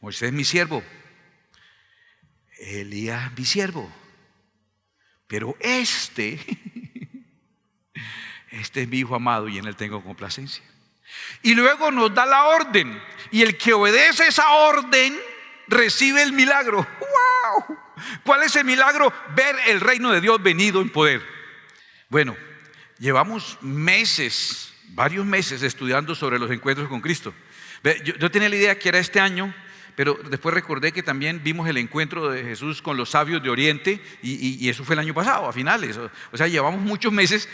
Moisés mi siervo, Elías mi siervo, pero este es mi hijo amado y en él tengo complacencia. Y luego nos da la orden, y el que obedece esa orden recibe el milagro. ¡Wow! ¿Cuál es el milagro? Ver el reino de Dios venido en poder. Bueno, llevamos meses, varios meses estudiando sobre los encuentros con Cristo. Yo tenía la idea que era este año, pero después recordé que también vimos el encuentro de Jesús con los sabios de Oriente y eso fue el año pasado, a finales. O sea, llevamos muchos meses.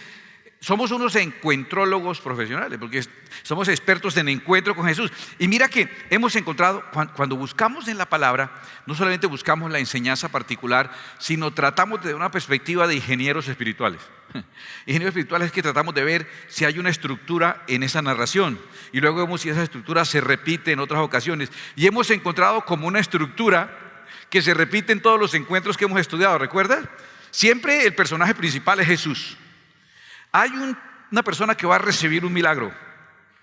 Somos unos encuentrólogos profesionales porque somos expertos en encuentro con Jesús. Y mira que hemos encontrado, cuando buscamos en la palabra, no solamente buscamos la enseñanza particular, sino tratamos de una perspectiva de ingenieros espirituales. Ingenieros espirituales es que tratamos de ver si hay una estructura en esa narración. Y luego vemos si esa estructura se repite en otras ocasiones. Y hemos encontrado como una estructura que se repite en todos los encuentros que hemos estudiado. ¿Recuerdas? Siempre el personaje principal es Jesús. Hay una persona que va a recibir un milagro,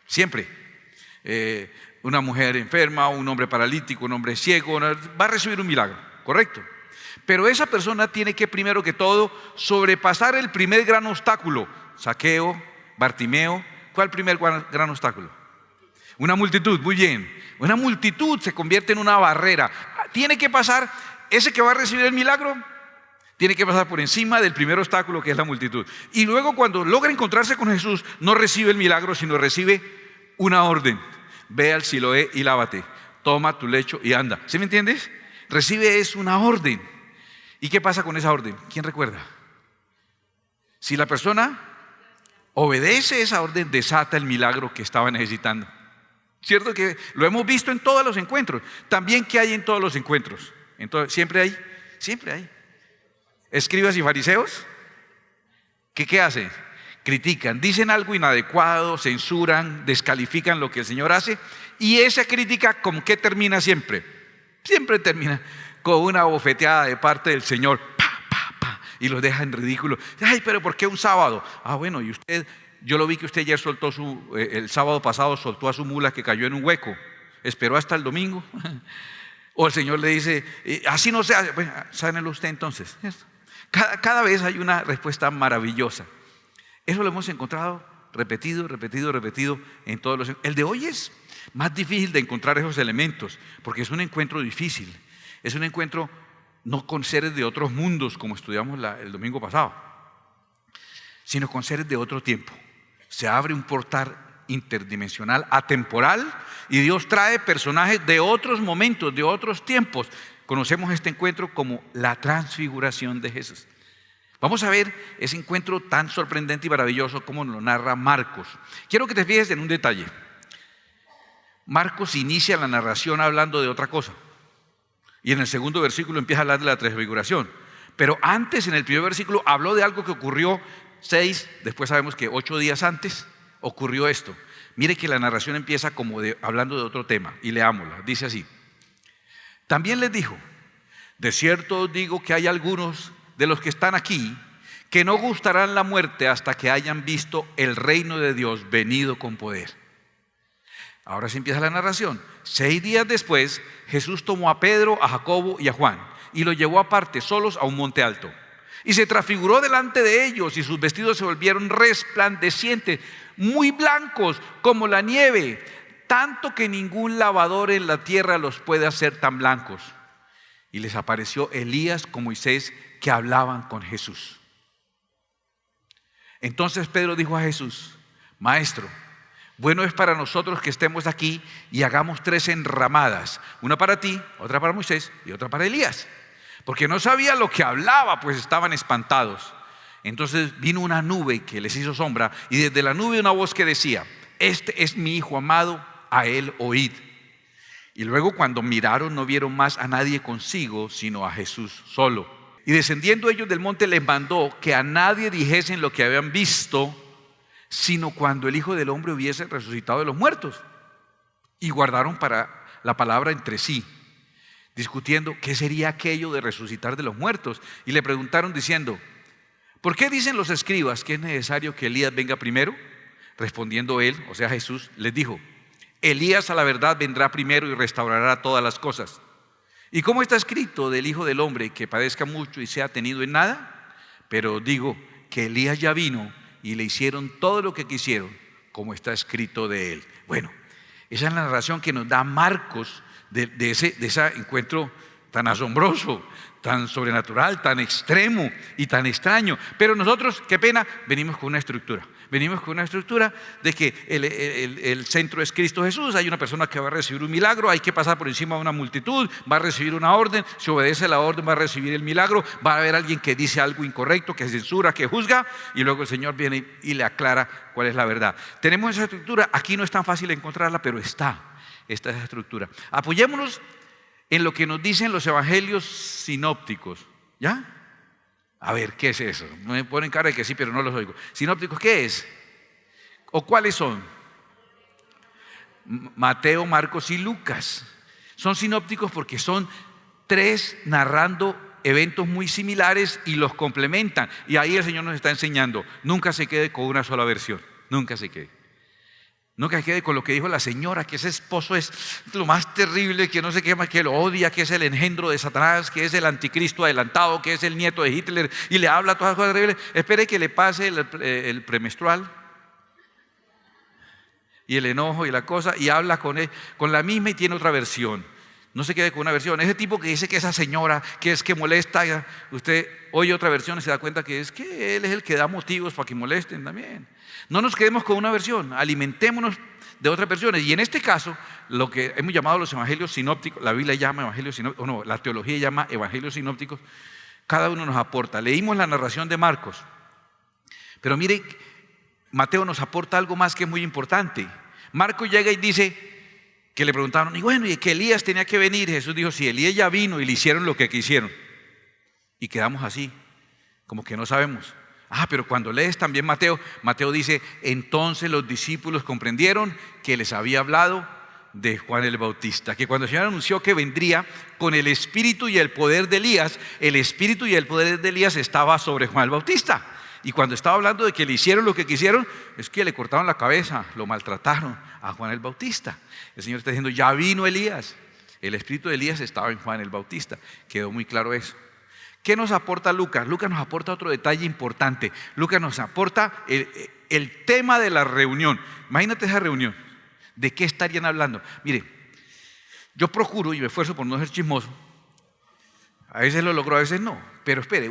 siempre. Una mujer enferma, un hombre paralítico, un hombre ciego, va a recibir un milagro, ¿correcto? Pero esa persona tiene que primero que todo sobrepasar el primer gran obstáculo. Zaqueo, Bartimeo, ¿cuál es el primer gran obstáculo? Una multitud, muy bien. Una multitud se convierte en una barrera. Tiene que pasar, ese que va a recibir el milagro tiene que pasar por encima del primer obstáculo, que es la multitud. Y luego cuando logra encontrarse con Jesús, no recibe el milagro, sino recibe una orden. Ve al Siloé y lávate, toma tu lecho y anda. ¿Sí me entiendes? Recibe es una orden. ¿Y qué pasa con esa orden? ¿Quién recuerda? Si la persona obedece esa orden, desata el milagro que estaba necesitando. ¿Cierto que lo hemos visto en todos los encuentros? También, ¿qué hay en todos los encuentros? Entonces, siempre hay. Escribas y fariseos, ¿qué hacen? Critican, dicen algo inadecuado, censuran, descalifican lo que el Señor hace. Y esa crítica, ¿con qué termina siempre? Siempre termina con una bofeteada de parte del Señor, y los deja en ridículo. Ay, pero ¿por qué un sábado? Bueno, y usted, yo lo vi que usted ayer soltó el sábado pasado soltó a su mula que cayó en un hueco. ¿Esperó hasta el domingo? O el Señor le dice, así no se hace. Bueno, sánelo usted entonces. Cada vez hay una respuesta maravillosa. Eso lo hemos encontrado repetido en todos los. El de hoy es más difícil de encontrar esos elementos, porque es un encuentro difícil. Es un encuentro no con seres de otros mundos, como estudiamos el domingo pasado, sino con seres de otro tiempo. Se abre un portal interdimensional, atemporal, y Dios trae personajes de otros momentos, de otros tiempos. Conocemos este encuentro como la transfiguración de Jesús. Vamos a ver ese encuentro tan sorprendente y maravilloso como lo narra Marcos. Quiero que te fijes en un detalle. Marcos inicia la narración hablando de otra cosa, y en el segundo versículo empieza a hablar de la transfiguración. Pero antes, en el primer versículo, habló de algo que ocurrió 6, después sabemos que 8 días antes ocurrió esto. Mire que la narración empieza como hablando de otro tema, y leámosla. Dice así: también les dijo, de cierto os digo que hay algunos de los que están aquí que no gustarán la muerte hasta que hayan visto el reino de Dios venido con poder. Ahora sí empieza la narración. 6 días después, Jesús tomó a Pedro, a Jacobo y a Juan y los llevó aparte, solos, a un monte alto. Y se transfiguró delante de ellos, y sus vestidos se volvieron resplandecientes, muy blancos como la nieve, tanto que ningún lavador en la tierra los puede hacer tan blancos. Y les apareció Elías con Moisés, que hablaban con Jesús. Entonces Pedro dijo a Jesús: Maestro, bueno es para nosotros que estemos aquí y hagamos 3 enramadas, una para ti, otra para Moisés y otra para Elías. Porque no sabía lo que hablaba, pues estaban espantados. Entonces vino una nube que les hizo sombra, y desde la nube una voz que decía: este es mi hijo amado, a él oíd. Y luego, cuando miraron, no vieron más a nadie consigo, sino a Jesús solo. Y descendiendo ellos del monte, les mandó que a nadie dijesen lo que habían visto, sino cuando el Hijo del Hombre hubiese resucitado de los muertos. Y guardaron para la palabra entre sí, discutiendo qué sería aquello de resucitar de los muertos. Y le preguntaron diciendo: ¿por qué dicen los escribas que es necesario que Elías venga primero? Respondiendo él, o sea Jesús, les dijo: Elías a la verdad vendrá primero y restaurará todas las cosas. ¿Y cómo está escrito del Hijo del Hombre que padezca mucho y sea tenido en nada? Pero digo que Elías ya vino y le hicieron todo lo que quisieron, como está escrito de él. Bueno, esa es la narración que nos da Marcos de ese encuentro tan asombroso, tan sobrenatural, tan extremo y tan extraño. Pero nosotros, qué pena, venimos con una estructura. Venimos con una estructura de que el centro es Cristo Jesús. Hay una persona que va a recibir un milagro, hay que pasar por encima de una multitud, va a recibir una orden, si obedece la orden va a recibir el milagro, va a haber alguien que dice algo incorrecto, que censura, que juzga, y luego el Señor viene y le aclara cuál es la verdad. Tenemos esa estructura, aquí no es tan fácil encontrarla, pero está esa estructura. Apoyémonos en lo que nos dicen los evangelios sinópticos, ¿ya? A ver, ¿qué es eso? Me ponen cara de que sí, pero no los oigo. ¿Sinópticos qué es? ¿O cuáles son? Mateo, Marcos y Lucas. Son sinópticos porque son tres narrando eventos muy similares y los complementan. Y ahí el Señor nos está enseñando, nunca se quede con una sola versión, nunca se quede. Nunca se quede con lo que dijo la señora, que ese esposo es lo más terrible, que no sé qué más, que lo odia, que es el engendro de Satanás, que es el anticristo adelantado, que es el nieto de Hitler, y le habla todas las cosas terribles. Espere que le pase el premenstrual y el enojo y la cosa, y habla con él, con la misma y tiene otra versión. No se quede con una versión. Ese tipo que dice que esa señora, que es que molesta, usted oye otra versión y se da cuenta que es que él es el que da motivos para que molesten también. No nos quedemos con una versión, alimentémonos de otras versiones. Y en este caso, lo que hemos llamado los evangelios sinópticos, la Biblia llama evangelios sinópticos, o no, la teología llama evangelios sinópticos, cada uno nos aporta. Leímos la narración de Marcos, pero mire, Mateo nos aporta algo más que es muy importante. Marcos llega y dice que le preguntaron, y bueno, y que Elías tenía que venir. Jesús dijo, sí, Elías ya vino y le hicieron lo que quisieron. Y quedamos así, como que no sabemos. Pero cuando lees también Mateo dice, entonces los discípulos comprendieron que les había hablado de Juan el Bautista, que cuando el Señor anunció que vendría con el espíritu y el poder de Elías, el espíritu y el poder de Elías estaba sobre Juan el Bautista. Y cuando estaba hablando de que le hicieron lo que quisieron, es que le cortaron la cabeza, lo maltrataron a Juan el Bautista. El Señor está diciendo, ya vino Elías. El espíritu de Elías estaba en Juan el Bautista. Quedó muy claro eso. ¿Qué nos aporta Lucas? Lucas nos aporta otro detalle importante. Lucas nos aporta el tema de la reunión. Imagínate esa reunión. ¿De qué estarían hablando? Mire, yo procuro y me esfuerzo por no ser chismoso. A veces lo logro, a veces no. Pero espere,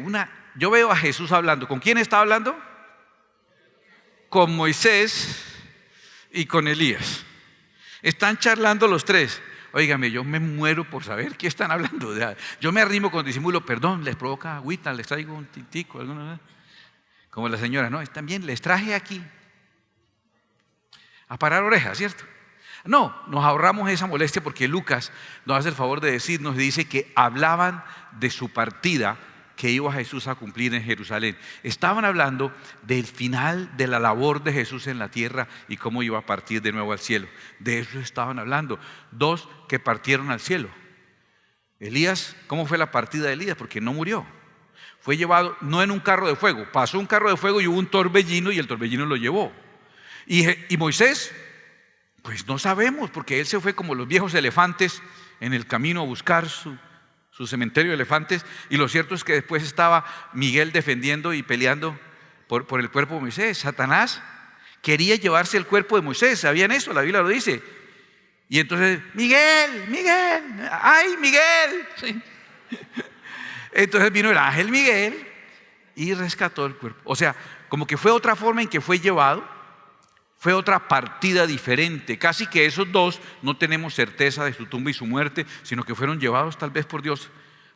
yo veo a Jesús hablando. ¿Con quién está hablando? Con Moisés y con Elías. Están charlando los tres. Óigame, yo me muero por saber qué están hablando. Yo me arrimo con disimulo, perdón, les provoca agüita, les traigo un tintico, alguna, como la señora, no, están bien, les traje aquí a parar orejas, ¿cierto? No, nos ahorramos esa molestia porque Lucas nos hace el favor de decirnos, dice que hablaban de su partida que iba Jesús a cumplir en Jerusalén. Estaban hablando del final de la labor de Jesús en la tierra y cómo iba a partir de nuevo al cielo. De eso estaban hablando. Dos que partieron al cielo. Elías, ¿cómo fue la partida de Elías? Porque no murió. Fue llevado no en un carro de fuego. Pasó un carro de fuego y hubo un torbellino y el torbellino lo llevó. Y Moisés, pues no sabemos, porque él se fue como los viejos elefantes en el camino a buscar su cementerio de elefantes, y lo cierto es que después estaba Miguel defendiendo y peleando por el cuerpo de Moisés. Satanás quería llevarse el cuerpo de Moisés, ¿sabían eso? La Biblia lo dice. Y entonces, Miguel, ¡ay, Miguel! Sí. Entonces vino el ángel Miguel y rescató el cuerpo. O sea, como que fue otra forma en que fue llevado, fue otra partida diferente. Casi que esos dos no tenemos certeza de su tumba y su muerte, sino que fueron llevados tal vez por Dios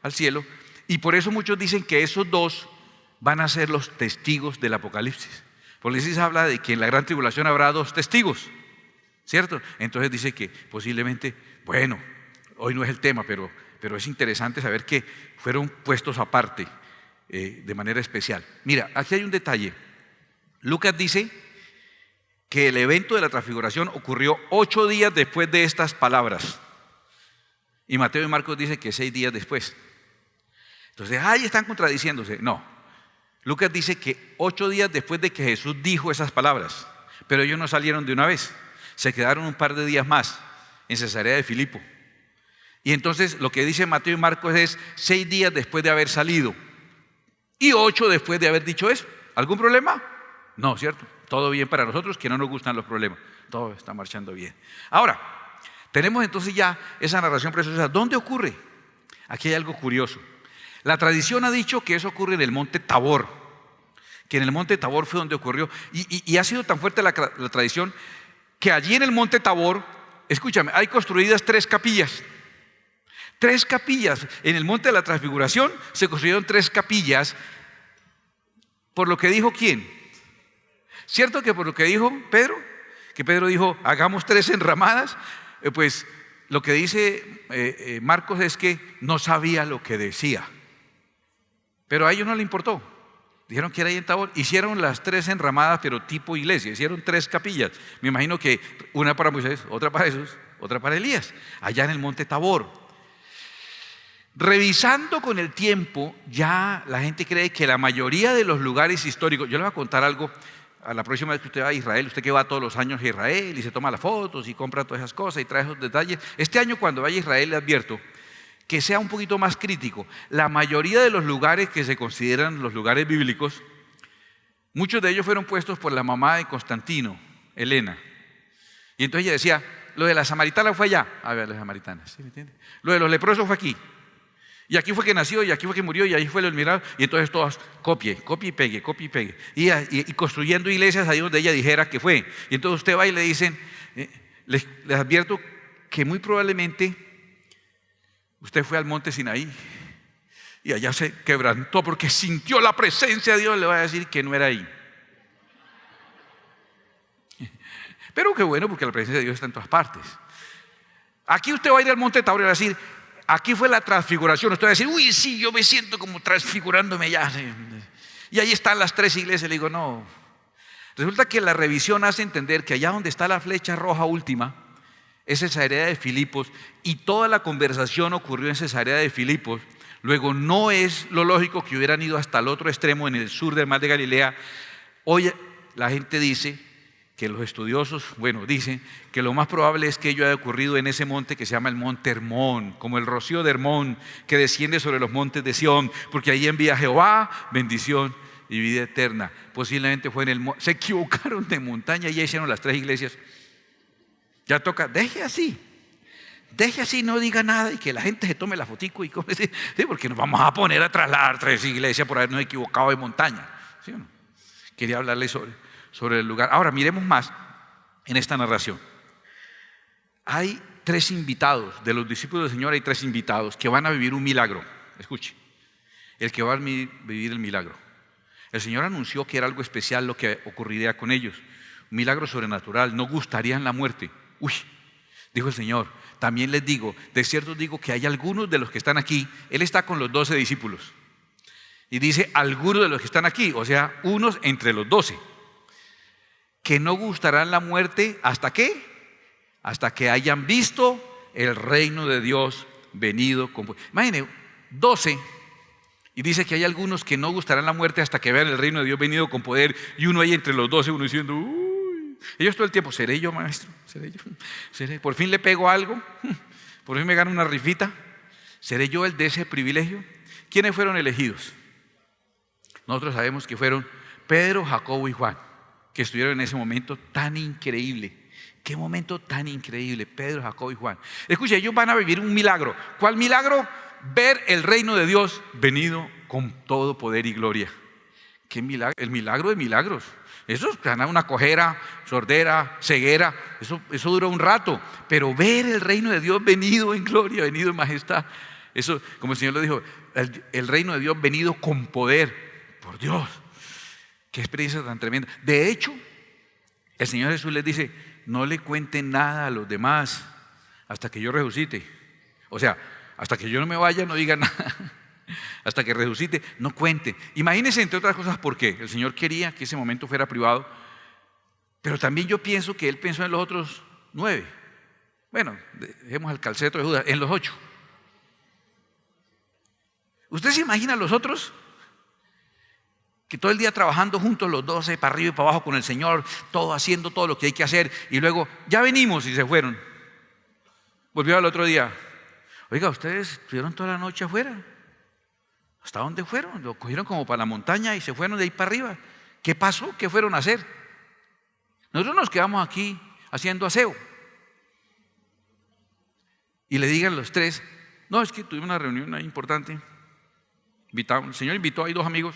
al cielo. Y por eso muchos dicen que esos dos van a ser los testigos del Apocalipsis. Porque se habla de que en la gran tribulación habrá dos testigos, ¿cierto? Entonces dice que posiblemente, bueno, hoy no es el tema, pero es interesante saber que fueron puestos aparte de manera especial. Mira, aquí hay un detalle. Lucas dice que el evento de la transfiguración ocurrió 8 días después de estas palabras. Y Mateo y Marcos dicen que 6 días después. Entonces, están contradiciéndose. No. Lucas dice que 8 días después de que Jesús dijo esas palabras, pero ellos no salieron de una vez. se quedaron un par de días más en Cesarea de Filipo. Y entonces lo que dice Mateo y Marcos es 6 días después de haber salido y 8 después de haber dicho eso. ¿Algún problema? No, ¿cierto? Todo bien para nosotros que no nos gustan los problemas. Todo está marchando bien. Ahora, tenemos entonces ya esa narración preciosa. ¿Dónde ocurre? Aquí hay algo curioso. La tradición ha dicho que eso ocurre en el monte Tabor, que en el monte Tabor fue donde ocurrió. Y ha sido tan fuerte la tradición que allí en el monte Tabor, escúchame, hay construidas 3 capillas. 3 capillas. En el monte de la Transfiguración se construyeron 3 capillas. ¿Por lo que dijo quién? ¿Cierto que por lo que dijo Pedro? Que Pedro dijo, hagamos 3 enramadas. Pues lo que dice Marcos es que no sabía lo que decía. Pero a ellos no le importó. Dijeron que era ahí en Tabor. Hicieron las 3 enramadas, pero tipo iglesia. Hicieron 3 capillas. Me imagino que una para Moisés, otra para Jesús, otra para Elías. Allá en el monte Tabor. Revisando con el tiempo, ya la gente cree que la mayoría de los lugares históricos, yo le voy a contar algo, a la próxima vez que usted va a Israel, usted que va todos los años a Israel y se toma las fotos y compra todas esas cosas y trae esos detalles. Este año cuando vaya a Israel le advierto que sea un poquito más crítico. La mayoría de los lugares que se consideran los lugares bíblicos, muchos de ellos fueron puestos por la mamá de Constantino, Helena. Y entonces ella decía, lo de la samaritana fue allá. A ver, las samaritanas, ¿sí me entiende? Lo de los leprosos fue aquí. Y aquí fue que nació, y aquí fue que murió, y ahí fue el milagro. Y entonces todas, copie y pegue. Y construyendo iglesias ahí donde ella dijera que fue. Y entonces usted va y le dicen, les advierto que muy probablemente usted fue al monte Sinaí y allá se quebrantó porque sintió la presencia de Dios. Le va a decir que no era ahí. Pero qué bueno, porque la presencia de Dios está en todas partes. Aquí usted va a ir al monte Tabor y va a decir, aquí fue la transfiguración. Usted va a decir, uy, sí, yo me siento como transfigurándome ya. Y ahí están las 3 iglesias. Le digo, no. Resulta que la revisión hace entender que allá donde está la flecha roja última es Cesarea de Filipos, y toda la conversación ocurrió en Cesarea de Filipos. Luego no es lo lógico que hubieran ido hasta el otro extremo en el sur del mar de Galilea. Hoy la gente dice que los estudiosos, dicen que lo más probable es que ello haya ocurrido en ese monte que se llama el monte Hermón, como el rocío de Hermón que desciende sobre los montes de Sión, porque ahí envía Jehová bendición y vida eterna. Posiblemente fue en el monte. Se equivocaron de montaña y ya hicieron las 3 iglesias. Ya toca, deje así, no diga nada y que la gente se tome la fotico y sí, porque nos vamos a poner a trasladar 3 iglesias por habernos equivocado de montaña. ¿Sí o no? Quería hablarle sobre el lugar. Ahora miremos más en esta narración. Hay 3 invitados, de los discípulos del Señor hay 3 invitados que van a vivir un milagro. Escuche, el que va a vivir el milagro. El Señor anunció que era algo especial lo que ocurriría con ellos. Un milagro sobrenatural, no gustarían la muerte. Uy, dijo el Señor, también les digo, de cierto os digo que hay algunos de los que están aquí. Él está con los 12 discípulos. Y dice, algunos de los que están aquí, o sea, unos entre los 12. Que no gustarán la muerte, ¿hasta qué? Hasta que hayan visto el reino de Dios venido con poder. Imagínense, 12, y dice que hay algunos que no gustarán la muerte hasta que vean el reino de Dios venido con poder, y uno ahí entre los 12, uno diciendo, uy, ellos todo el tiempo, ¿seré yo, maestro? ¿Seré yo? ¿Seré? ¿Por fin le pego algo? ¿Por fin me gano una rifita? ¿Seré yo el de ese privilegio? ¿Quiénes fueron elegidos? Nosotros sabemos que fueron Pedro, Jacobo y Juan, que estuvieron en ese momento tan increíble. ¿Qué momento tan increíble? Pedro, Jacobo y Juan. Escucha, ellos van a vivir un milagro. ¿Cuál milagro? Ver el reino de Dios venido con todo poder y gloria. ¿Qué milagro? El milagro de milagros. Eso es ganar una cojera, sordera, ceguera. Eso dura un rato. Pero ver el reino de Dios venido en gloria, venido en majestad. Eso, como el Señor lo dijo, el reino de Dios venido con poder. Por Dios, qué experiencia tan tremenda. De hecho, el Señor Jesús les dice, no le cuenten nada a los demás hasta que yo resucite. O sea, hasta que yo no me vaya, no digan nada. Hasta que resucite, no cuenten. Imagínense, entre otras cosas, por qué. El Señor quería que ese momento fuera privado, pero también yo pienso que Él pensó en los otros 9. Bueno, dejemos al calceto de Judas, en los 8. ¿Usted se imagina los otros? que todo el día trabajando juntos los 12, para arriba y para abajo con el Señor, todo haciendo todo lo que hay que hacer, y luego ya venimos y se fueron. Volvió al otro día. Oiga, ustedes estuvieron toda la noche afuera. ¿Hasta dónde fueron? Lo cogieron como para la montaña y se fueron de ahí para arriba. ¿Qué pasó? ¿Qué fueron a hacer? Nosotros nos quedamos aquí haciendo aseo. Y le digan los tres: no, es que tuvimos una reunión ahí importante. El Señor invitó ahí 2 amigos.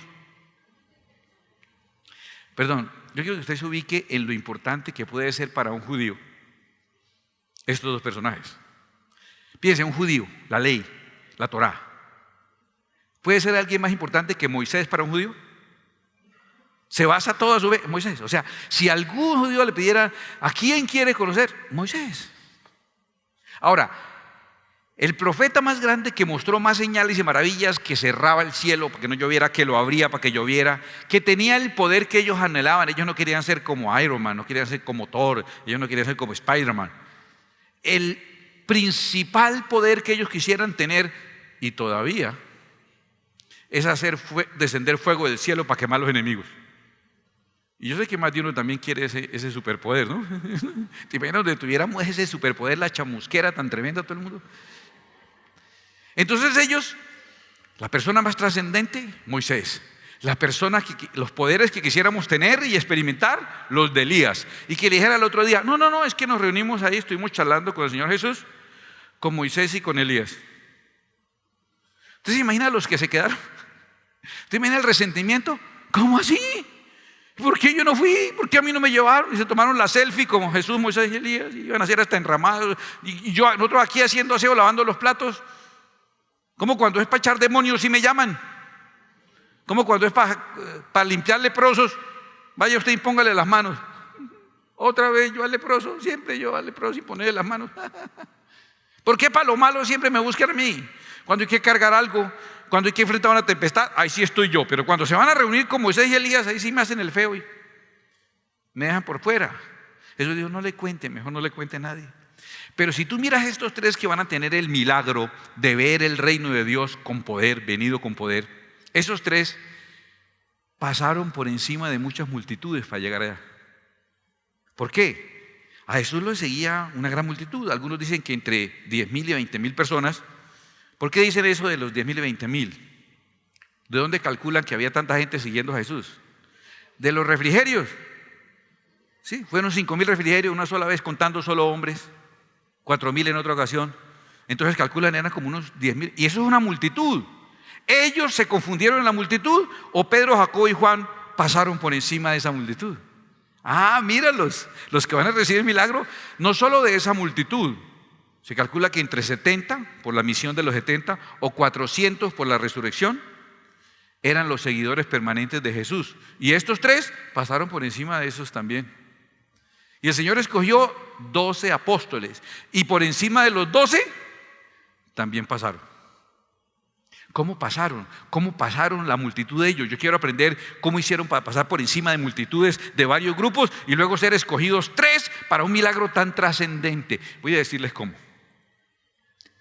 Perdón, yo quiero que usted se ubique en lo importante que puede ser para un judío estos 2 personajes. Piense, un judío, la ley, la Torá. ¿Puede ser alguien más importante que Moisés para un judío? Se basa toda su vez Moisés. O sea, si algún judío le pidiera: ¿a quién quiere conocer? Moisés. Ahora, el profeta más grande que mostró más señales y maravillas, que cerraba el cielo para que no lloviera, que lo abría para que lloviera, que tenía el poder que ellos anhelaban. Ellos no querían ser como Iron Man, no querían ser como Thor, ellos no querían ser como Spider-Man. El principal poder que ellos quisieran tener, y todavía, es hacer descender fuego del cielo para quemar a los enemigos. Y yo sé que más de uno también quiere ese superpoder, ¿no? ¿Te imaginas donde tuviéramos ese superpoder, la chamusquera tan tremenda todo el mundo? Entonces ellos, la persona más trascendente, Moisés. Los poderes que quisiéramos tener y experimentar, los de Elías. Y que le dijera el otro día: no, es que nos reunimos ahí, estuvimos charlando con el Señor Jesús, con Moisés y con Elías. ¿Usted se imagina los que se quedaron? ¿Usted imagina el resentimiento? ¿Cómo así? ¿Por qué yo no fui? ¿Por qué a mí no me llevaron? Y se tomaron la selfie como Jesús, Moisés y Elías, y iban a ser hasta enramados. Y nosotros aquí haciendo aseo, lavando los platos. Como cuando es para echar demonios y me llaman. Como cuando es para limpiar leprosos. Vaya usted y póngale las manos. Otra vez yo al leproso, siempre yo al leproso y ponerle las manos. ¿Por qué para lo malo siempre me buscan a mí? Cuando hay que cargar algo, cuando hay que enfrentar una tempestad, ahí sí estoy yo. Pero cuando se van a reunir con Moisés y Elías, ahí sí me hacen el feo y me dejan por fuera. Eso digo, no le cuente, mejor no le cuente a nadie. Pero si tú miras estos 3 que van a tener el milagro de ver el reino de Dios con poder, venido con poder, esos 3 pasaron por encima de muchas multitudes para llegar allá. ¿Por qué? A Jesús lo seguía una gran multitud. Algunos dicen que entre 10,000 y 20,000 personas. ¿Por qué dicen eso de los 10,000 y 20,000? ¿De dónde calculan que había tanta gente siguiendo a Jesús? De los refrigerios. Sí, fueron 5,000 refrigerios una sola vez, contando solo hombres. 4,000 en otra ocasión. Entonces calculan, eran como unos 10,000. Y eso es una multitud. ¿Ellos se confundieron en la multitud o Pedro, Jacobo y Juan pasaron por encima de esa multitud? Míralos, los que van a recibir el milagro, no solo de esa multitud. Se calcula que entre 70 por la misión de los 70 o 400 por la resurrección eran los seguidores permanentes de Jesús. Y estos 3 pasaron por encima de esos también. Y el Señor escogió 12 apóstoles. Y por encima de los 12 también pasaron. ¿Cómo pasaron? ¿Cómo pasaron la multitud de ellos? Yo quiero aprender cómo hicieron para pasar por encima de multitudes de varios grupos y luego ser escogidos 3 para un milagro tan trascendente. Voy a decirles cómo.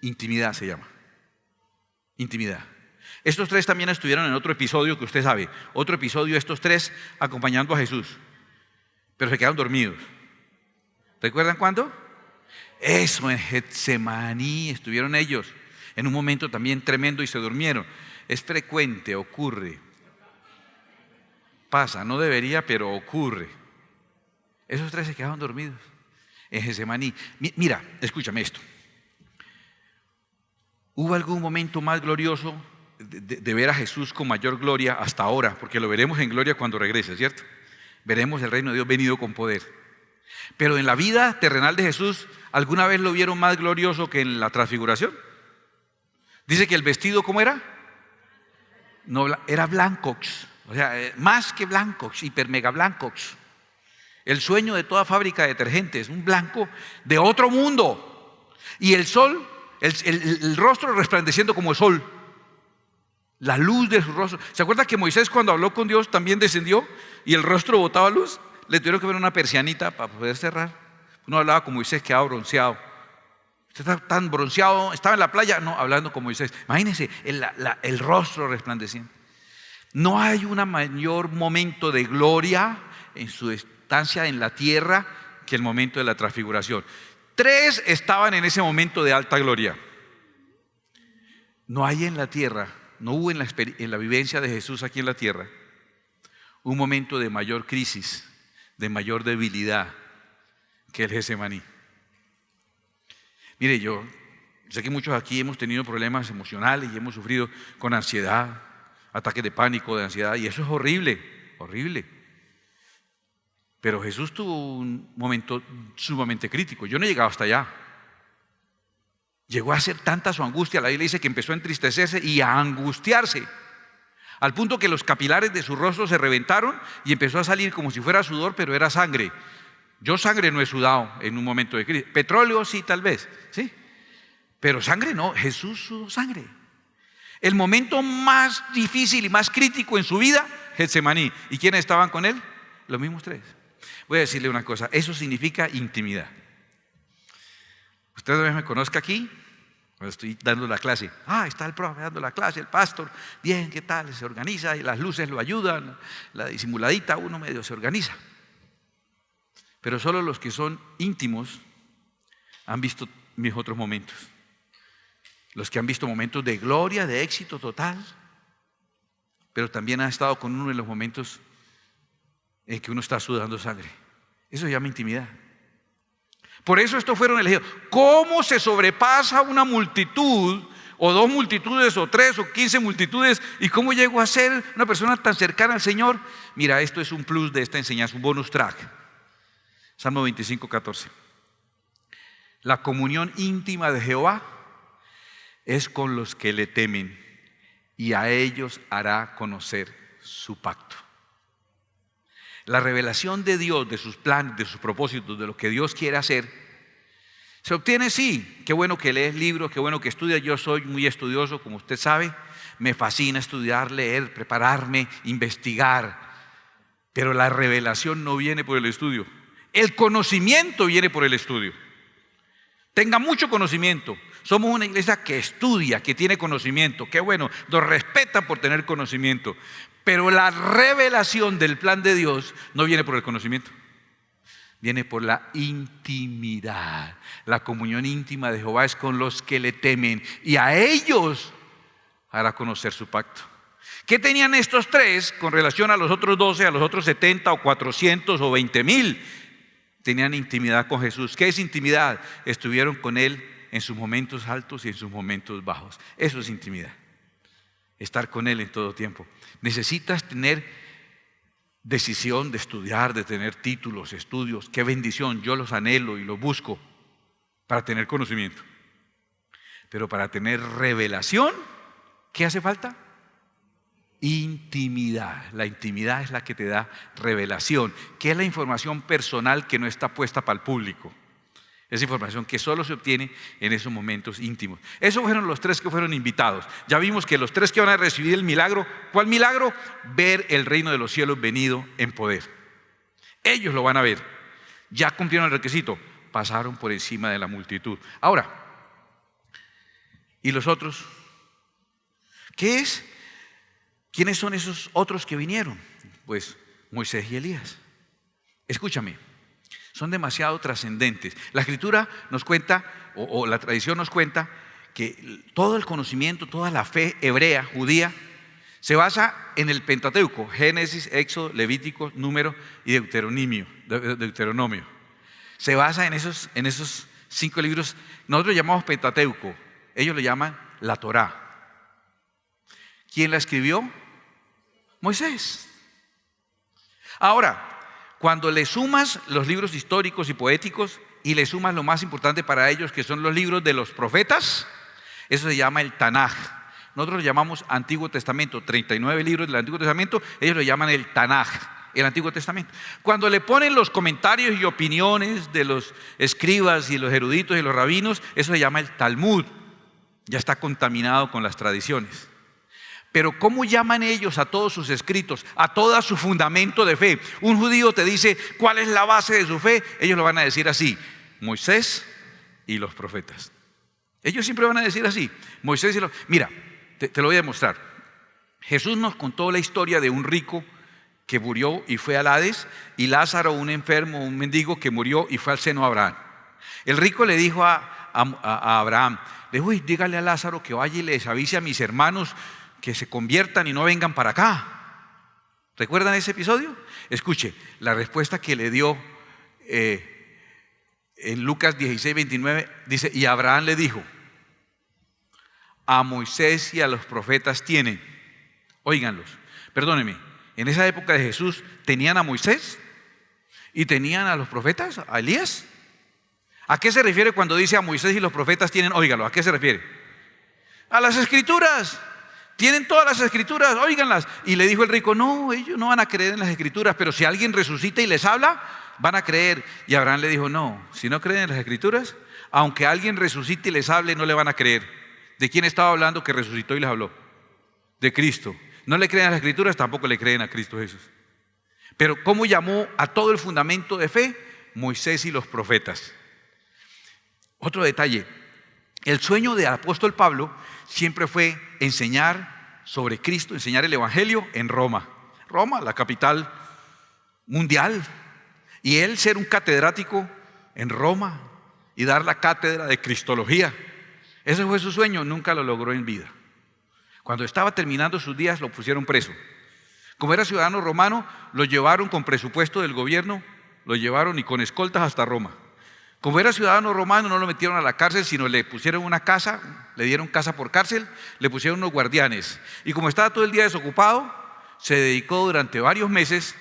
Intimidad se llama. Intimidad. Estos 3 también estuvieron en otro episodio que usted sabe. Otro episodio, estos 3 acompañando a Jesús. Pero se quedaron dormidos. ¿Recuerdan cuándo? Eso, en Getsemaní estuvieron ellos. En un momento también tremendo y se durmieron. Es frecuente, ocurre. Pasa, no debería, pero ocurre. Esos 3 se quedaron dormidos en Getsemaní. Mira, escúchame esto. ¿Hubo algún momento más glorioso de ver a Jesús con mayor gloria hasta ahora? Porque lo veremos en gloria cuando regrese, ¿cierto? Veremos el reino de Dios venido con poder. Pero en la vida terrenal de Jesús, ¿alguna vez lo vieron más glorioso que en la transfiguración? Dice que el vestido, ¿cómo era? No, era blancox. O sea, más que blancox, hiper mega blancox. El sueño de toda fábrica de detergentes, un blanco de otro mundo. Y el sol, el rostro resplandeciendo como el sol. La luz de su rostro. ¿Se acuerda que Moisés cuando habló con Dios también descendió y el rostro botaba luz? Le tuvieron que ver una persianita para poder cerrar. Uno hablaba con Moisés, quedaba bronceado. Usted está tan bronceado, estaba en la playa, no, hablando con Moisés. Imagínense el rostro resplandeciente. No hay un mayor momento de gloria en su estancia en la tierra que el momento de la transfiguración. 3 estaban en ese momento de alta gloria. No hay en la tierra, no hubo en la vivencia de Jesús aquí en la tierra, un momento de mayor crisis, de mayor debilidad que el Getsemaní. Mire, yo sé que muchos aquí hemos tenido problemas emocionales y hemos sufrido con ansiedad, ataques de pánico, de ansiedad, y eso es horrible, horrible. Pero Jesús tuvo un momento sumamente crítico. Yo no he llegado hasta allá. Llegó a ser tanta su angustia, la Biblia dice que empezó a entristecerse y a angustiarse, al punto que los capilares de su rostro se reventaron y empezó a salir como si fuera sudor, pero era sangre. Yo sangre no he sudado en un momento de crisis. Petróleo sí, tal vez, sí, pero sangre no. Jesús sudó sangre. El momento más difícil y más crítico en su vida, Getsemaní. ¿Y quiénes estaban con él? Los mismos 3. Voy a decirle una cosa, eso significa intimidad. Usted una vez me conozca aquí, cuando estoy dando la clase. Está el profe dando la clase, el pastor, bien, ¿qué tal? Se organiza y las luces lo ayudan, la disimuladita, uno medio se organiza. Pero solo los que son íntimos han visto mis otros momentos. Los que han visto momentos de gloria, de éxito total, pero también han estado con uno de los momentos en que uno está sudando sangre. Eso se llama intimidad. Por eso estos fueron elegidos. ¿Cómo se sobrepasa una multitud, o 2 multitudes, o 3, o 15 multitudes? ¿Y cómo llego a ser una persona tan cercana al Señor? Mira, esto es un plus de esta enseñanza, un bonus track. Salmo 25, 14. La comunión íntima de Jehová es con los que le temen, y a ellos hará conocer su pacto. La revelación de Dios, de sus planes, de sus propósitos, de lo que Dios quiere hacer, se obtiene, sí. Qué bueno que lees libros, qué bueno que estudias. Yo soy muy estudioso, como usted sabe. Me fascina estudiar, leer, prepararme, investigar. Pero la revelación no viene por el estudio. El conocimiento viene por el estudio. Tenga mucho conocimiento. Somos una iglesia que estudia, que tiene conocimiento. Qué bueno, nos respeta por tener conocimiento. Pero la revelación del plan de Dios no viene por el conocimiento. Viene por la intimidad. La comunión íntima de Jehová es con los que le temen, y a ellos hará conocer su pacto. ¿Qué tenían estos 3 con relación a los otros 12, a los otros 70 o 400 o 20,000? Tenían intimidad con Jesús. ¿Qué es intimidad? Estuvieron con Él en sus momentos altos y en sus momentos bajos. Eso es intimidad. Estar con Él en todo tiempo. Necesitas tener decisión de estudiar, de tener títulos, estudios. Qué bendición, yo los anhelo y los busco para tener conocimiento. Pero para tener revelación, ¿qué hace falta? Intimidad. La intimidad es la que te da revelación, que es la información personal que no está puesta para el público. Es información que solo se obtiene en esos momentos íntimos. Esos fueron los 3 que fueron invitados. Ya vimos que los 3 que van a recibir el milagro, ¿cuál milagro? Ver el reino de los cielos venido en poder. Ellos lo van a ver. Ya cumplieron el requisito, pasaron por encima de la multitud. Ahora, ¿y los otros? ¿Qué es? ¿Quiénes son esos otros que vinieron? Pues Moisés y Elías. Escúchame. Son demasiado trascendentes. La Escritura nos cuenta, o la tradición nos cuenta, que todo el conocimiento, toda la fe hebrea, judía, se basa en el Pentateuco: Génesis, Éxodo, Levítico, Número y Deuteronomio. Se basa en esos 5 libros. Nosotros lo llamamos Pentateuco, ellos lo llaman la Torá. ¿Quién la escribió? Moisés. Ahora, cuando le sumas los libros históricos y poéticos y le sumas lo más importante para ellos, que son los libros de los profetas, eso se llama el Tanaj. Nosotros lo llamamos Antiguo Testamento. 39 libros del Antiguo Testamento, ellos lo llaman el Tanaj, el Antiguo Testamento. Cuando le ponen los comentarios y opiniones de los escribas y los eruditos y los rabinos, eso se llama el Talmud. Ya está contaminado con las tradiciones. Pero ¿cómo llaman ellos a todos sus escritos, a todo su fundamento de fe? Un judío te dice cuál es la base de su fe, ellos lo van a decir así: Moisés y los profetas. Ellos siempre van a decir así: Moisés y los... Mira, te lo voy a demostrar. Jesús nos contó la historia de un rico que murió y fue al Hades, y Lázaro, un enfermo, un mendigo que murió y fue al seno de Abraham. El rico le dijo a Abraham, le dijo: dígale a Lázaro que vaya y les avise a mis hermanos que se conviertan y no vengan para acá. ¿Recuerdan ese episodio? Escuche, la respuesta que le dio en Lucas 16:29 dice: y Abraham le dijo: a Moisés y a los profetas tienen. Óiganlos, perdónenme, en esa época de Jesús tenían a Moisés y tenían a los profetas, a Elías. ¿A qué se refiere cuando dice a Moisés y los profetas tienen? Óiganlo, ¿a qué se refiere? A las escrituras. Tienen todas las escrituras, óiganlas. Y le dijo el rico: no, ellos no van a creer en las escrituras, pero si alguien resucita y les habla, van a creer. Y Abraham le dijo: no, si no creen en las escrituras, aunque alguien resucite y les hable, no le van a creer. ¿De quién estaba hablando que resucitó y les habló? De Cristo. No le creen a las escrituras, tampoco le creen a Cristo Jesús. Pero ¿cómo llamó a todo el fundamento de fe? Moisés y los profetas. Otro detalle: el sueño del apóstol Pablo siempre fue enseñar sobre Cristo, enseñar el evangelio en Roma. Roma, la capital mundial. Y él ser un catedrático en Roma y dar la cátedra de Cristología. Ese fue su sueño, nunca lo logró en vida. Cuando estaba terminando sus días lo pusieron preso. Como era ciudadano romano, lo llevaron con presupuesto del gobierno, lo llevaron y con escoltas hasta Roma. Como era ciudadano romano, no lo metieron a la cárcel, sino le pusieron una casa, le dieron casa por cárcel, le pusieron unos guardianes. Y como estaba todo el día desocupado, se dedicó durante varios meses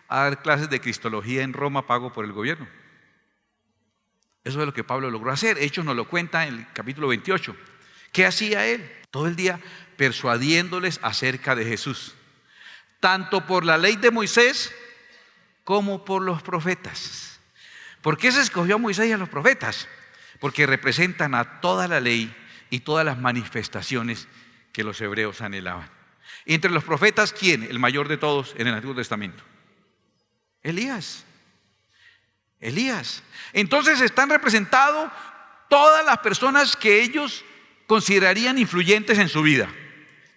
a dar clases de cristología en Roma, pago por el gobierno. Eso es lo que Pablo logró hacer. Hechos nos lo cuenta en el capítulo 28. ¿Qué hacía él? Todo el día persuadiéndoles acerca de Jesús, tanto por la ley de Moisés como por los profetas. ¿Por qué se escogió a Moisés y a los profetas? Porque representan a toda la ley y todas las manifestaciones que los hebreos anhelaban. Y entre los profetas, ¿quién? El mayor de todos en el Antiguo Testamento: Elías. Entonces están representados todas las personas que ellos considerarían influyentes en su vida.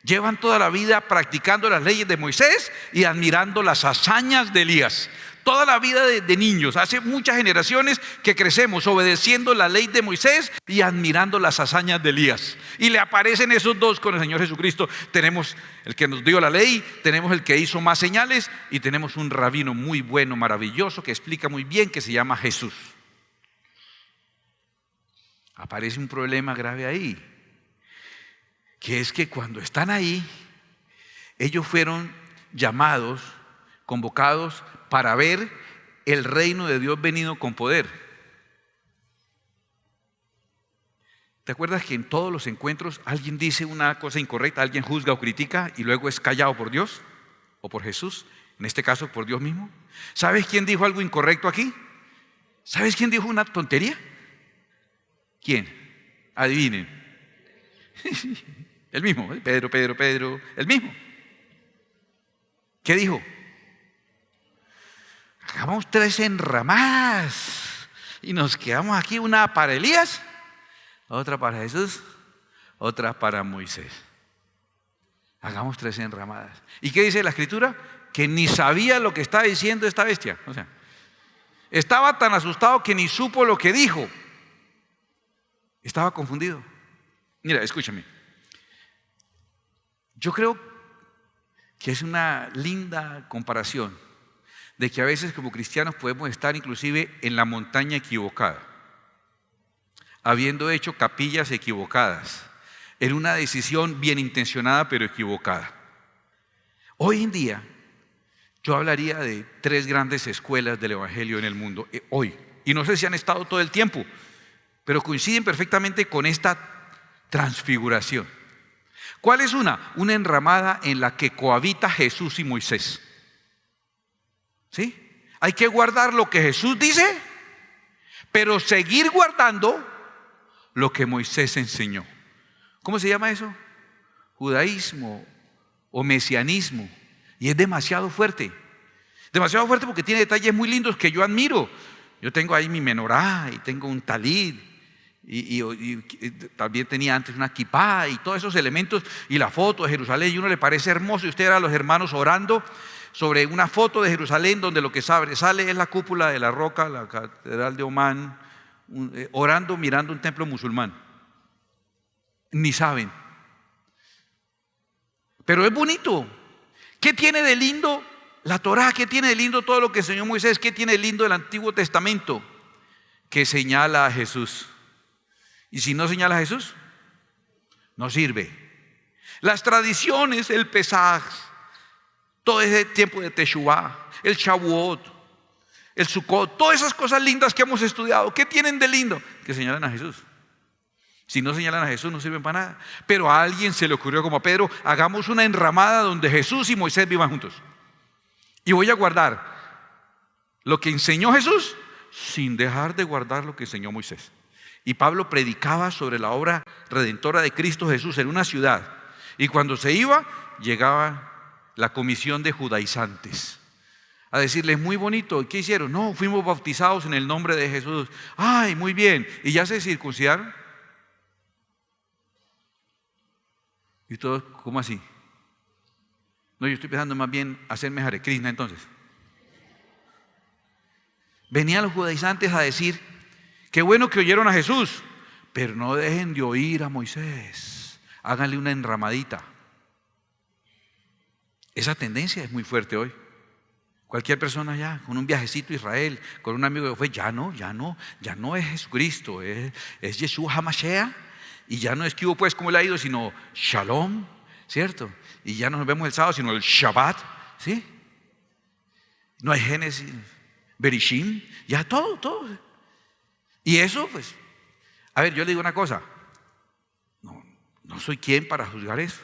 Llevan toda la vida practicando las leyes de Moisés y admirando las hazañas de Elías. Toda la vida de niños, hace muchas generaciones que crecemos obedeciendo la ley de Moisés y admirando las hazañas de Elías. Y le aparecen esos dos con el Señor Jesucristo. Tenemos el que nos dio la ley, tenemos el que hizo más señales y tenemos un rabino muy bueno, maravilloso, que explica muy bien, que se llama Jesús. Aparece un problema grave ahí, que es que cuando están ahí, ellos fueron llamados, convocados para ver el reino de Dios venido con poder. ¿Te acuerdas que en todos los encuentros alguien dice una cosa incorrecta, alguien juzga o critica y luego es callado por Dios o por Jesús? En este caso por Dios mismo. ¿Sabes quién dijo algo incorrecto aquí? ¿Sabes quién dijo una tontería? ¿Quién? Adivinen. El mismo, Pedro, el mismo. ¿Qué dijo? Hagamos 3 enramadas y nos quedamos aquí, una para Elías, otra para Jesús, otra para Moisés. Hagamos 3 enramadas. ¿Y qué dice la Escritura? Que ni sabía lo que estaba diciendo esta bestia. O sea, estaba tan asustado que ni supo lo que dijo. Estaba confundido. Mira, escúchame. Yo creo que es una linda comparación de que a veces como cristianos podemos estar inclusive en la montaña equivocada, habiendo hecho capillas equivocadas, en una decisión bien intencionada pero equivocada. Hoy en día yo hablaría de 3 grandes escuelas del evangelio en el mundo, hoy, y no sé si han estado todo el tiempo, pero coinciden perfectamente con esta transfiguración. ¿Cuál es una? Una enramada en la que cohabita Jesús y Moisés. ¿Sí? Hay que guardar lo que Jesús dice, pero seguir guardando lo que Moisés enseñó. ¿Cómo se llama eso? Judaísmo o mesianismo. Y es demasiado fuerte. Demasiado fuerte porque tiene detalles muy lindos que yo admiro. Yo tengo ahí mi menorá y tengo un talid también tenía antes una kipá y todos esos elementos, y la foto de Jerusalén, y uno le parece hermoso, y usted era a los hermanos orando sobre una foto de Jerusalén donde lo que sale es la cúpula de la roca, la catedral de Omán, orando mirando un templo musulmán. Ni saben. Pero es bonito. ¿Qué tiene de lindo la Torá? ¿Qué tiene de lindo todo lo que enseñó Moisés? ¿Qué tiene de lindo el Antiguo Testamento? Que señala a Jesús. Y si no señala a Jesús, no sirve. Las tradiciones, el Pesaj, todo ese tiempo de Teshuvá, el Shavuot, el Sukkot, todas esas cosas lindas que hemos estudiado, ¿qué tienen de lindo? Que señalan a Jesús. Si no señalan a Jesús, no sirven para nada. Pero a alguien se le ocurrió, como a Pedro, hagamos una enramada donde Jesús y Moisés vivan juntos. Y voy a guardar lo que enseñó Jesús sin dejar de guardar lo que enseñó Moisés. Y Pablo predicaba sobre la obra redentora de Cristo Jesús en una ciudad. Y cuando se iba, llegaba la comisión de judaizantes a decirles, muy bonito, ¿qué hicieron? No, fuimos bautizados en el nombre de Jesús. Ay, muy bien. ¿Y ya se circuncidaron? Y todos, ¿cómo así? No, yo estoy pensando más bien hacerme Hare Krishna entonces. Venían los judaizantes a decir, qué bueno que oyeron a Jesús, pero no dejen de oír a Moisés. Háganle una enramadita. Esa tendencia es muy fuerte hoy. Cualquier persona ya, con un viajecito a Israel, con un amigo que fue, ya no es Jesucristo, es Yeshua HaMashiach. Y ya no es que hubo pues como le ha ido, sino Shalom, ¿cierto? Y ya no nos vemos el sábado, sino el Shabbat, ¿sí? No hay Génesis, Berishim, ya todo. Y eso pues, a ver, yo le digo una cosa, no soy quien para juzgar eso,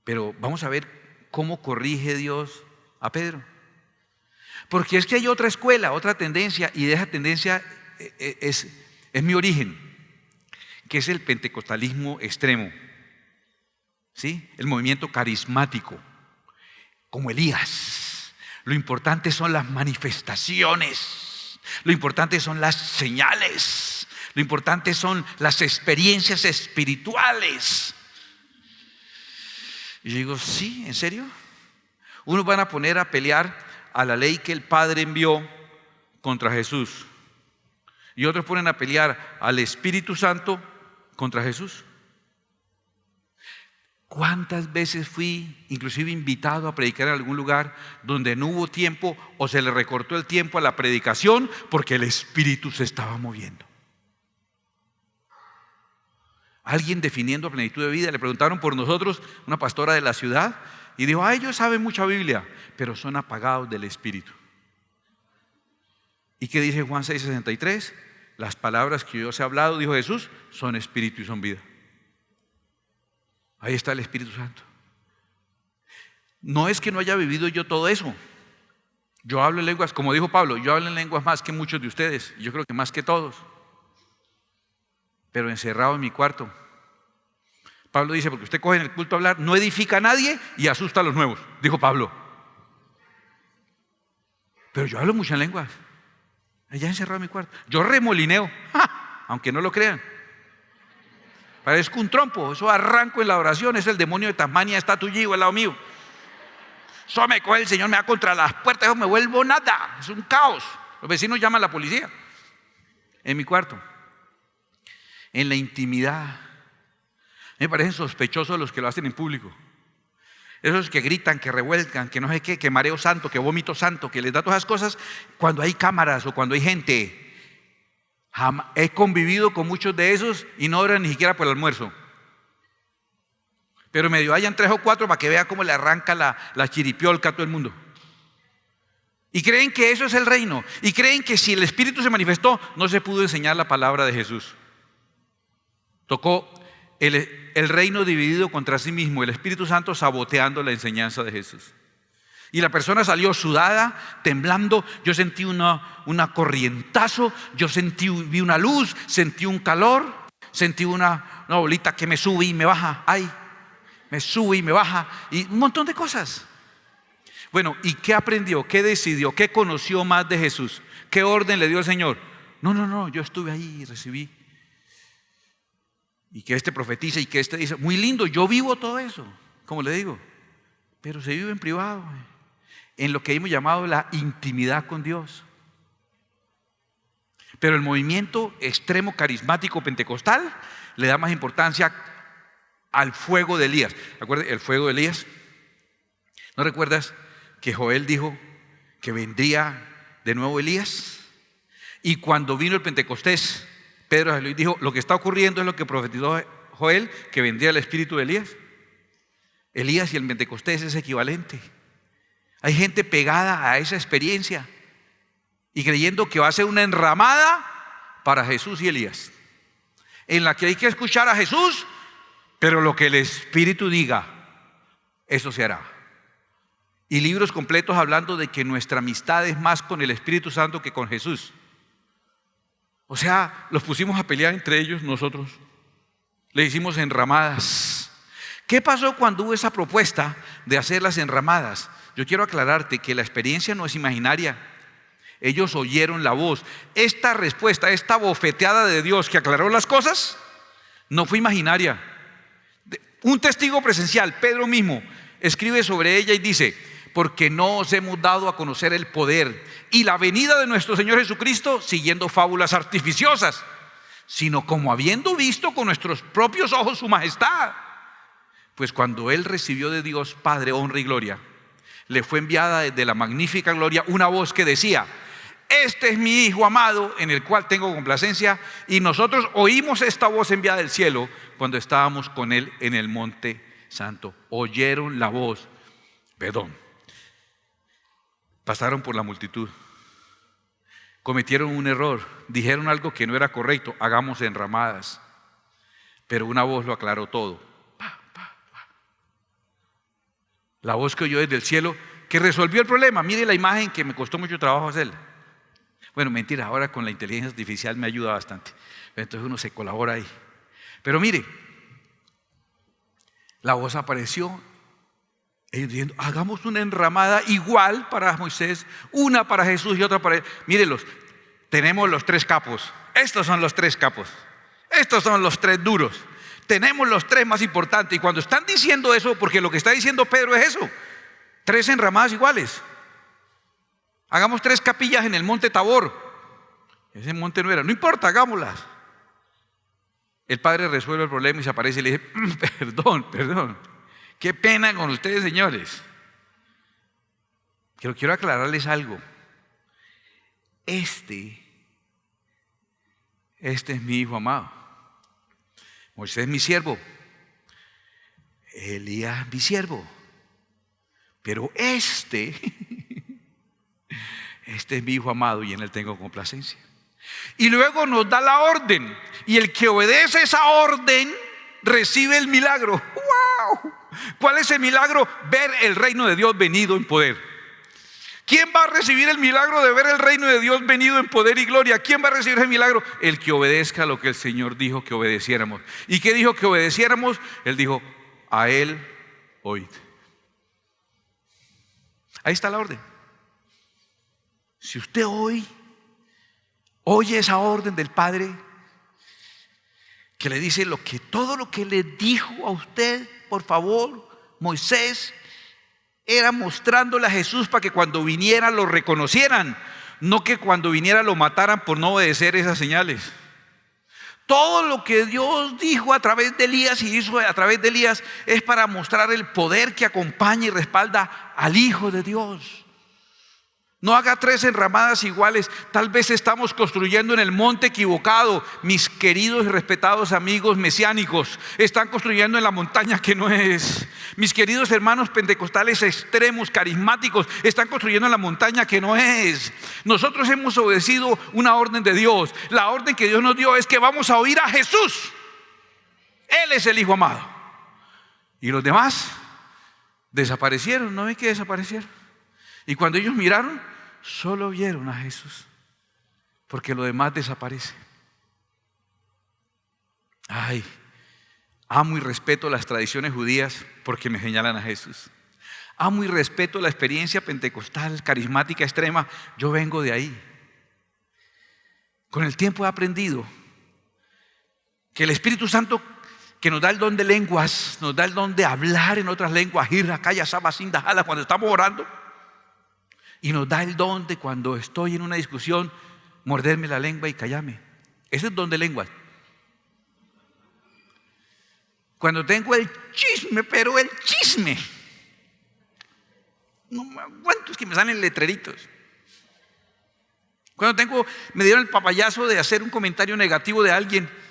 pero vamos a ver cómo corrige Dios a Pedro. Porque es que hay otra escuela, otra tendencia, y de esa tendencia es mi origen, que es el pentecostalismo extremo, ¿sí? El movimiento carismático, como Elías. Lo importante son las manifestaciones, lo importante son las señales, lo importante son las experiencias espirituales. Y yo digo, ¿sí? ¿En serio? Unos van a poner a pelear a la ley que el Padre envió contra Jesús, y otros ponen a pelear al Espíritu Santo contra Jesús. ¿Cuántas veces fui inclusive invitado a predicar en algún lugar donde no hubo tiempo o se le recortó el tiempo a la predicación porque el Espíritu se estaba moviendo? Alguien definiendo plenitud de vida, le preguntaron por nosotros, una pastora de la ciudad, y dijo, ellos saben mucha Biblia, pero son apagados del Espíritu. ¿Y qué dice Juan 6:63? Las palabras que yo os he hablado, dijo Jesús, son espíritu y son vida. Ahí está el Espíritu Santo. No es que no haya vivido yo todo eso. Yo hablo en lenguas, como dijo Pablo, yo hablo en lenguas más que muchos de ustedes. Yo creo que más que todos. Pero encerrado en mi cuarto. Pablo dice, porque usted coge en el culto a hablar, no edifica a nadie y asusta a los nuevos, dijo Pablo. Pero yo hablo muchas lenguas. Allá encerrado en mi cuarto. Yo remolineo, aunque no lo crean. Parezco un trompo, eso arranco en la oración, es el demonio de Tasmania, está tuyo al lado mío. Eso me coge el Señor, me da contra las puertas, yo me vuelvo nada, es un caos. Los vecinos llaman a la policía. En mi cuarto, en la intimidad. Me parecen sospechosos los que lo hacen en público. Esos que gritan, que revuelcan, que no sé qué, que mareo santo, que vómito santo, que les da todas esas cosas cuando hay cámaras o cuando hay gente. He convivido con muchos de esos y no oran ni siquiera por el almuerzo. Pero medio hayan 3 o 4 para que vea cómo le arranca la chiripiolca a todo el mundo. Y creen que eso es el reino. Y creen que si el Espíritu se manifestó, no se pudo enseñar la palabra de Jesús. Tocó el reino dividido contra sí mismo, el Espíritu Santo saboteando la enseñanza de Jesús. Y la persona salió sudada, temblando. Yo sentí una corrientazo, vi una luz, sentí un calor, sentí una bolita que me sube y me baja. Ay, me sube y me baja, y un montón de cosas. Bueno, ¿y qué aprendió? ¿Qué decidió? ¿Qué conoció más de Jesús? ¿Qué orden le dio el Señor? No, yo estuve ahí y recibí. y que este profetiza y que este dice, muy lindo, yo vivo todo eso, como le digo, pero se vive en privado, en lo que hemos llamado la intimidad con Dios. Pero el movimiento extremo carismático pentecostal le da más importancia al fuego de Elías. ¿Recuerdas el fuego de Elías? ¿No recuerdas que Joel dijo que vendría de nuevo Elías? Y cuando vino el Pentecostés, Pedro dijo, lo que está ocurriendo es lo que profetizó Joel, que vendría el espíritu de Elías. Elías y el Pentecostés es equivalente. Hay gente pegada a esa experiencia y creyendo que va a ser una enramada para Jesús y Elías, en la que hay que escuchar a Jesús, pero lo que el Espíritu diga, eso se hará. Y libros completos hablando de que nuestra amistad es más con el Espíritu Santo que con Jesús. O sea, los pusimos a pelear entre ellos nosotros. Le hicimos enramadas. ¿Qué pasó cuando hubo esa propuesta de hacer las enramadas? Yo quiero aclararte que la experiencia no es imaginaria. Ellos oyeron la voz. Esta respuesta, esta bofeteada de Dios que aclaró las cosas, no fue imaginaria. Un testigo presencial, Pedro mismo, escribe sobre ella y dice, porque no os hemos dado a conocer el poder y la venida de nuestro Señor Jesucristo siguiendo fábulas artificiosas, sino como habiendo visto con nuestros propios ojos su majestad. Pues cuando Él recibió de Dios Padre honra y gloria, le fue enviada desde la magnífica gloria una voz que decía, este es mi Hijo amado en el cual tengo complacencia. Y nosotros oímos esta voz enviada del cielo cuando estábamos con Él en el monte santo. Oyeron la voz, pasaron por la multitud, cometieron un error, dijeron algo que no era correcto, hagamos enramadas, pero una voz lo aclaró todo. La voz que oyó desde el cielo que resolvió el problema. Mire la imagen que me costó mucho trabajo hacerla. Bueno, mentira, ahora con la inteligencia artificial me ayuda bastante, entonces uno se colabora ahí. Pero mire, la voz apareció, ellos diciendo, hagamos una enramada igual para Moisés, una para Jesús y otra para él. Mírenlos, tenemos los tres capos, estos son los tres capos, estos son los tres duros, tenemos los tres más importantes. Y cuando están diciendo eso, porque lo que está diciendo Pedro es eso, tres enramadas iguales. Hagamos tres capillas en el monte Tabor. Ese monte no era, no importa, hagámoslas. El padre resuelve el problema y se aparece y le dice, perdón, qué pena con ustedes, señores. Quiero aclararles algo. Este es mi Hijo amado. Moisés mi siervo, Elías mi siervo, pero este es mi Hijo amado y en él tengo complacencia. Y luego nos da la orden, y el que obedece esa orden recibe el milagro. ¡Wow! ¿Cuál es el milagro? Ver el reino de Dios venido en poder. ¿Quién va a recibir el milagro de ver el reino de Dios venido en poder y gloria? ¿Quién va a recibir el milagro? El que obedezca lo que el Señor dijo que obedeciéramos. ¿Y qué dijo que obedeciéramos? Él dijo, a Él oíd. Ahí está la orden. Si usted hoy oye esa orden del Padre que le dice todo lo que le dijo a usted, por favor, Moisés, era mostrándole a Jesús para que cuando viniera lo reconocieran, no que cuando viniera lo mataran por no obedecer esas señales. Todo lo que Dios dijo a través de Elías y hizo a través de Elías es para mostrar el poder que acompaña y respalda al Hijo de Dios. No haga tres enramadas iguales. Tal vez estamos construyendo en el monte equivocado. Mis queridos y respetados amigos mesiánicos están construyendo en la montaña que no es. Mis queridos hermanos pentecostales extremos, carismáticos, están construyendo en la montaña que no es. Nosotros hemos obedecido una orden de Dios. La orden que Dios nos dio es que vamos a oír a Jesús. Él es el Hijo amado. Y los demás desaparecieron. ¿No ven que desaparecieron? Y cuando ellos miraron, solo vieron a Jesús, porque lo demás desaparece. Ay, amo y respeto las tradiciones judías porque me señalan a Jesús. Amo y respeto la experiencia pentecostal, carismática, extrema. Yo vengo de ahí. Con el tiempo he aprendido que el Espíritu Santo que nos da el don de lenguas, nos da el don de hablar en otras lenguas, cuando estamos orando, y nos da el don de cuando estoy en una discusión, morderme la lengua y callarme. Ese es el don de lenguas. Cuando tengo el chisme, pero el chisme, no me aguanto, es que me salen letreritos. Cuando me dieron el papayazo de hacer un comentario negativo de alguien,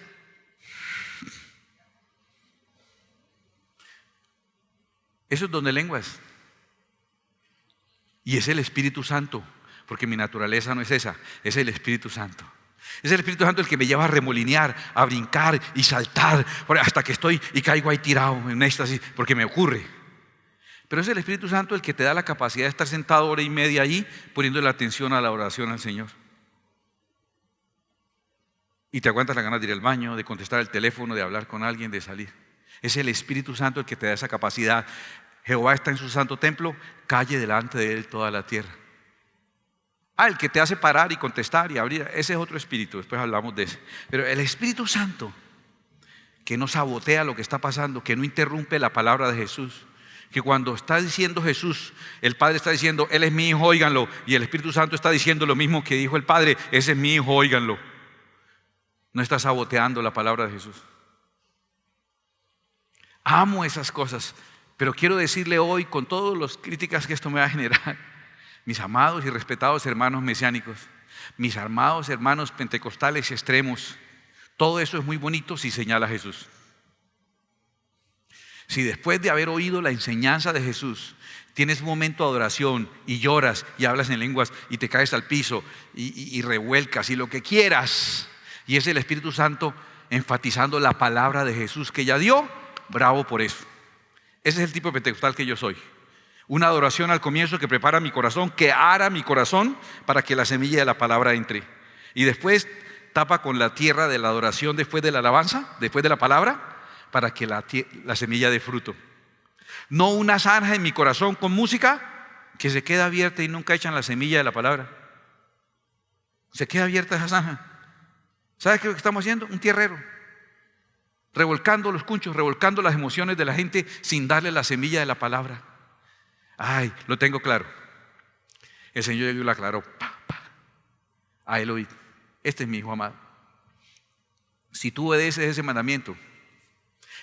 eso es don de lenguas. Y es el Espíritu Santo, porque mi naturaleza no es esa, es el Espíritu Santo. Es el Espíritu Santo el que me lleva a remolinear, a brincar y saltar hasta que estoy y caigo ahí tirado en un éxtasis, porque me ocurre. Pero es el Espíritu Santo el que te da la capacidad de estar sentado hora y media allí, poniendo la atención a la oración al Señor. Y te aguantas la ganas de ir al baño, de contestar el teléfono, de hablar con alguien, de salir. Es el Espíritu Santo el que te da esa capacidad. Jehová está en su santo templo, calle delante de él toda la tierra. El que te hace parar y contestar y abrir, ese es otro espíritu, después hablamos de ese. Pero el Espíritu Santo, que no sabotea lo que está pasando, que no interrumpe la palabra de Jesús, que cuando está diciendo Jesús, el Padre está diciendo, Él es mi Hijo, óiganlo, y el Espíritu Santo está diciendo lo mismo que dijo el Padre, ese es mi Hijo, óiganlo. No está saboteando la palabra de Jesús. Amo esas cosas, pero quiero decirle hoy, con todas las críticas que esto me va a generar, mis amados y respetados hermanos mesiánicos, mis amados hermanos pentecostales extremos, todo eso es muy bonito si señala a Jesús. Si después de haber oído la enseñanza de Jesús, tienes un momento de adoración y lloras y hablas en lenguas y te caes al piso y revuelcas y lo que quieras, y es el Espíritu Santo enfatizando la palabra de Jesús que ya dio, bravo por eso. Ese es el tipo de pentecostal que yo soy. Una adoración al comienzo que prepara mi corazón, que ara mi corazón para que la semilla de la palabra entre. Y después tapa con la tierra de la adoración después de la alabanza, después de la palabra, para que la semilla dé fruto. No una zanja en mi corazón con música que se queda abierta y nunca echan la semilla de la palabra. Se queda abierta esa zanja. ¿Sabes qué es lo que estamos haciendo? Un tierrero. Revolcando los cunchos, revolcando las emociones de la gente sin darle la semilla de la palabra. Lo tengo claro. El Señor lo aclaró. A él oíd. Este es mi Hijo amado. Si tú obedeces ese mandamiento,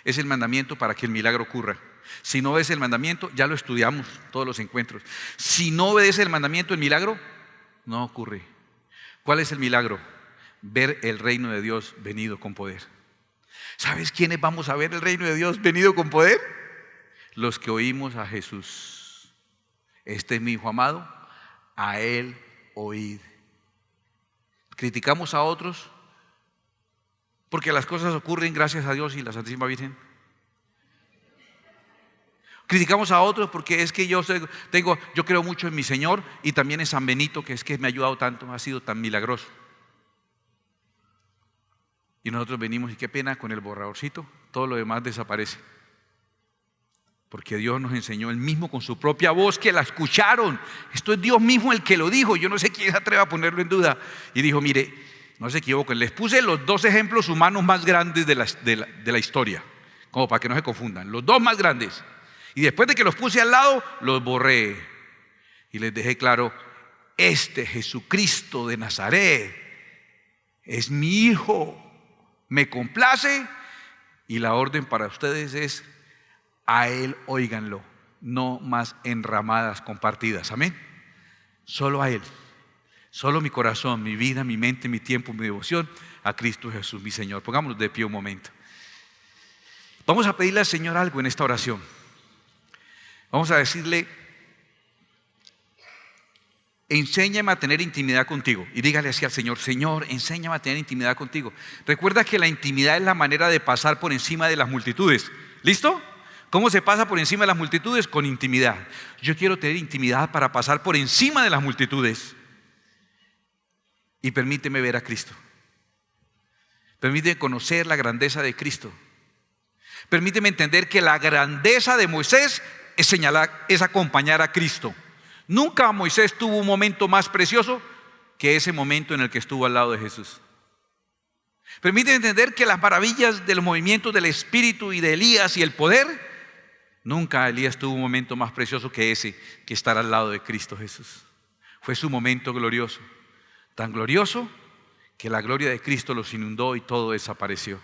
es el mandamiento para que el milagro ocurra. Si no obedeces el mandamiento, ya lo estudiamos todos los encuentros. Si no obedeces el mandamiento, el milagro no ocurre. ¿Cuál es el milagro? Ver el reino de Dios venido con poder. ¿Sabes quiénes vamos a ver el reino de Dios venido con poder? Los que oímos a Jesús. Este es mi Hijo amado, a él oíd. Criticamos a otros porque las cosas ocurren gracias a Dios y la Santísima Virgen. Criticamos a otros porque es que yo creo mucho en mi Señor y también en San Benito, que es que me ha ayudado tanto, ha sido tan milagroso. Y nosotros venimos y qué pena, con el borradorcito, todo lo demás desaparece. Porque Dios nos enseñó Él mismo con su propia voz, que la escucharon. Esto es Dios mismo el que lo dijo. Yo no sé quién se atreve a ponerlo en duda. Y dijo, mire, no se equivoquen, les puse los 2 ejemplos humanos más grandes de la historia, como para que no se confundan, los 2 más grandes. Y después de que los puse al lado, los borré. Y les dejé claro, este Jesucristo de Nazaret es mi Hijo. Me complace y la orden para ustedes es a Él óiganlo, no más enramadas compartidas, amén. Solo a Él, solo mi corazón, mi vida, mi mente, mi tiempo, mi devoción a Cristo Jesús, mi Señor. Pongámonos de pie un momento. Vamos a pedirle al Señor algo en esta oración. Vamos a decirle, enséñame a tener intimidad contigo. Y dígale así al Señor, Señor, enséñame a tener intimidad contigo. Recuerda que la intimidad es la manera de pasar por encima de las multitudes. ¿Listo? ¿Cómo se pasa por encima de las multitudes? Con intimidad. Yo quiero tener intimidad para pasar por encima de las multitudes. Y permíteme ver a Cristo. Permíteme conocer la grandeza de Cristo. Permíteme entender que la grandeza de Moisés es señalar, es acompañar a Cristo. Nunca Moisés tuvo un momento más precioso que ese momento en el que estuvo al lado de Jesús. Permíteme entender que las maravillas de los movimientos del Espíritu y de Elías y el poder, nunca Elías tuvo un momento más precioso que ese, que estar al lado de Cristo Jesús. Fue su momento glorioso, tan glorioso que la gloria de Cristo los inundó y todo desapareció.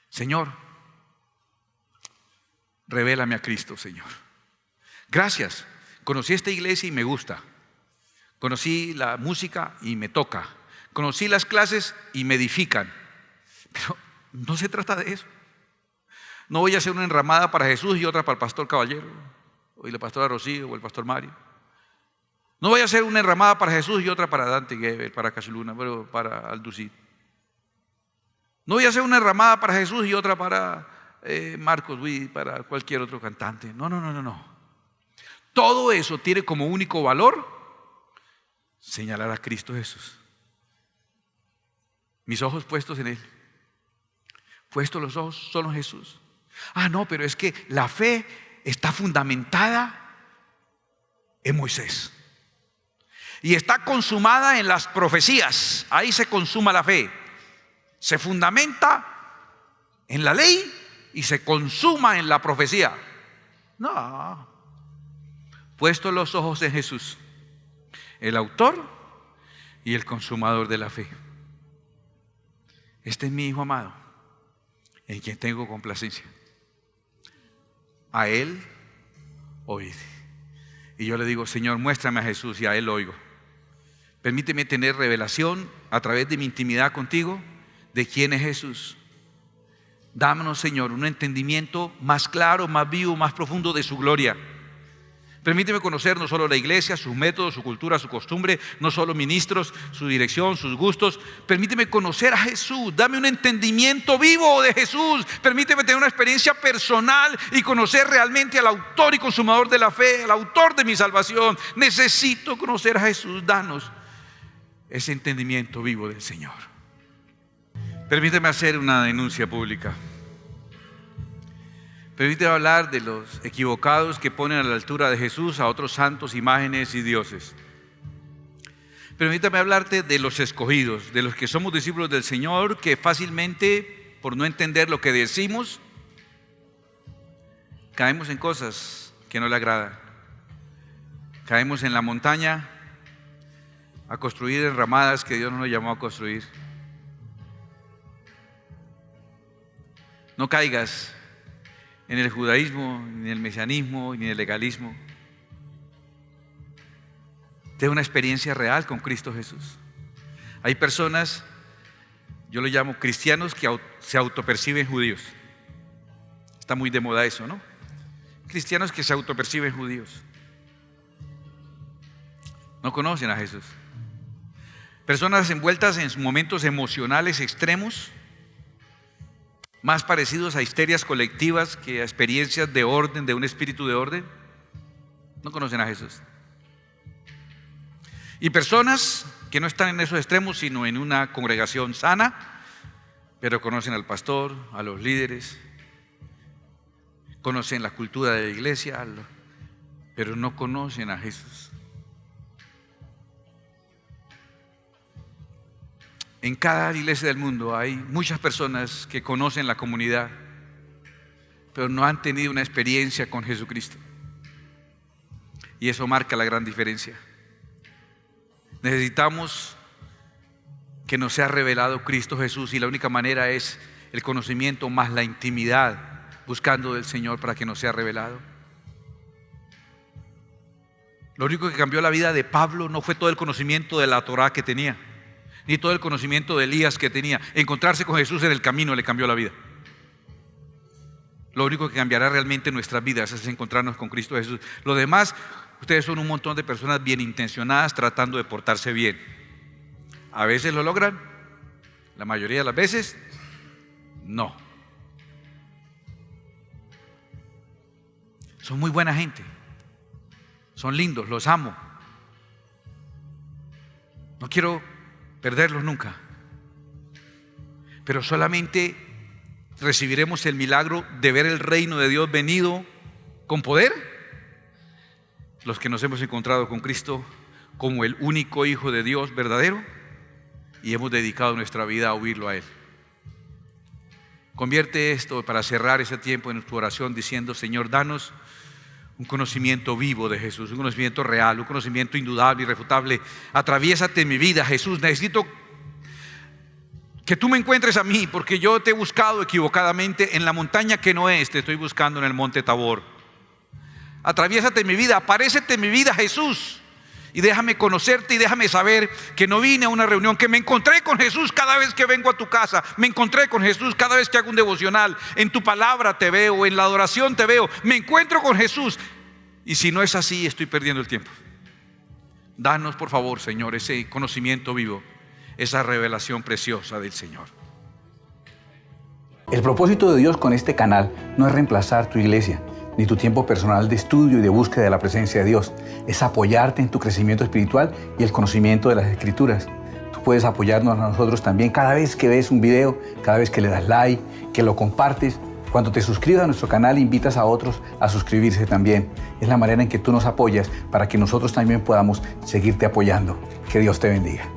Señor, revélame a Cristo, Señor. Gracias, conocí esta iglesia y me gusta. Conocí la música y me toca. Conocí las clases y me edifican. Pero no se trata de eso. No voy a hacer una enramada para Jesús y otra para el pastor Caballero, o la pastora Rocío, o el pastor Mario. No voy a hacer una enramada para Jesús y otra para Dante Gebel, para Casuluna, pero para Alducid. No voy a hacer una enramada para Jesús y otra para Marcos Witt, para cualquier otro cantante. No. Todo eso tiene como único valor señalar a Cristo Jesús. Mis ojos puestos en Él. Puestos los ojos solo en Jesús. No, pero es que la fe está fundamentada en Moisés. Y está consumada en las profecías. Ahí se consuma la fe. Se fundamenta en la ley y se consuma en la profecía. No. Puestos los ojos en Jesús, el autor y el consumador de la fe. Este es mi Hijo amado, en quien tengo complacencia. A Él oíd. Y yo le digo, Señor, muéstrame a Jesús, y a Él oigo. Permíteme tener revelación a través de mi intimidad contigo de quién es Jesús. Dámonos, Señor, un entendimiento más claro, más vivo, más profundo de su gloria. Permíteme conocer no solo la iglesia, sus métodos, su cultura, su costumbre, no solo ministros, su dirección, sus gustos. Permíteme conocer a Jesús, dame un entendimiento vivo de Jesús. Permíteme tener una experiencia personal y conocer realmente al autor y consumador de la fe, al autor de mi salvación. Necesito conocer a Jesús, danos ese entendimiento vivo del Señor. Permíteme hacer una denuncia pública. Permíteme hablar de los equivocados que ponen a la altura de Jesús a otros santos, imágenes y dioses. Permítame hablarte de los escogidos, de los que somos discípulos del Señor, que fácilmente, por no entender lo que decimos, caemos en cosas que no le agradan. Caemos en la montaña a construir enramadas que Dios no nos llamó a construir. No caigas en el judaísmo, ni en el mesianismo, ni en el legalismo. Ten una experiencia real con Cristo Jesús. Hay personas, yo lo llamo cristianos, que se autoperciben judíos. Está muy de moda eso, ¿no? Cristianos que se autoperciben judíos. No conocen a Jesús. Personas envueltas en momentos emocionales extremos, más parecidos a histerias colectivas que a experiencias de orden, de un espíritu de orden. No conocen a Jesús. Y personas que no están en esos extremos, sino en una congregación sana, pero conocen al pastor, a los líderes, conocen la cultura de la iglesia, pero no conocen a Jesús. En cada iglesia del mundo hay muchas personas que conocen la comunidad, pero no han tenido una experiencia con Jesucristo. Y eso marca la gran diferencia. Necesitamos que nos sea revelado Cristo Jesús, y la única manera es el conocimiento más la intimidad, buscando del Señor para que nos sea revelado. Lo único que cambió la vida de Pablo no fue todo el conocimiento de la Torá que tenía, ni todo el conocimiento de Elías que tenía. Encontrarse con Jesús en el camino le cambió la vida. Lo único que cambiará realmente nuestras vidas es encontrarnos con Cristo Jesús. Lo demás, ustedes son un montón de personas bien intencionadas tratando de portarse bien. A veces lo logran, la mayoría de las veces no. Son muy buena gente, son lindos, los amo. No quiero perderlos nunca, pero solamente recibiremos el milagro de ver el reino de Dios venido con poder los que nos hemos encontrado con Cristo como el único Hijo de Dios verdadero y hemos dedicado nuestra vida a oírlo a Él. Convierte esto para cerrar ese tiempo en tu oración diciendo: Señor, danos un conocimiento vivo de Jesús, un conocimiento real, un conocimiento indudable, irrefutable. Atraviésate en mi vida, Jesús. Necesito que tú me encuentres a mí, porque yo te he buscado equivocadamente en la montaña que no es, te estoy buscando en el monte Tabor. Atraviésate en mi vida, aparécete en mi vida, Jesús, y déjame conocerte y déjame saber que no vine a una reunión, que me encontré con Jesús cada vez que vengo a tu casa, me encontré con Jesús cada vez que hago un devocional, en tu palabra te veo, en la adoración te veo, me encuentro con Jesús. Y si no es así, estoy perdiendo el tiempo. Danos, por favor, Señor, ese conocimiento vivo, esa revelación preciosa del Señor. El propósito de Dios con este canal no es reemplazar tu iglesia, ni tu tiempo personal de estudio y de búsqueda de la presencia de Dios. Es apoyarte en tu crecimiento espiritual y el conocimiento de las Escrituras. Tú puedes apoyarnos a nosotros también cada vez que ves un video, cada vez que le das like, que lo compartes. Cuando te suscribas a nuestro canal, invitas a otros a suscribirse también. Es la manera en que tú nos apoyas para que nosotros también podamos seguirte apoyando. Que Dios te bendiga.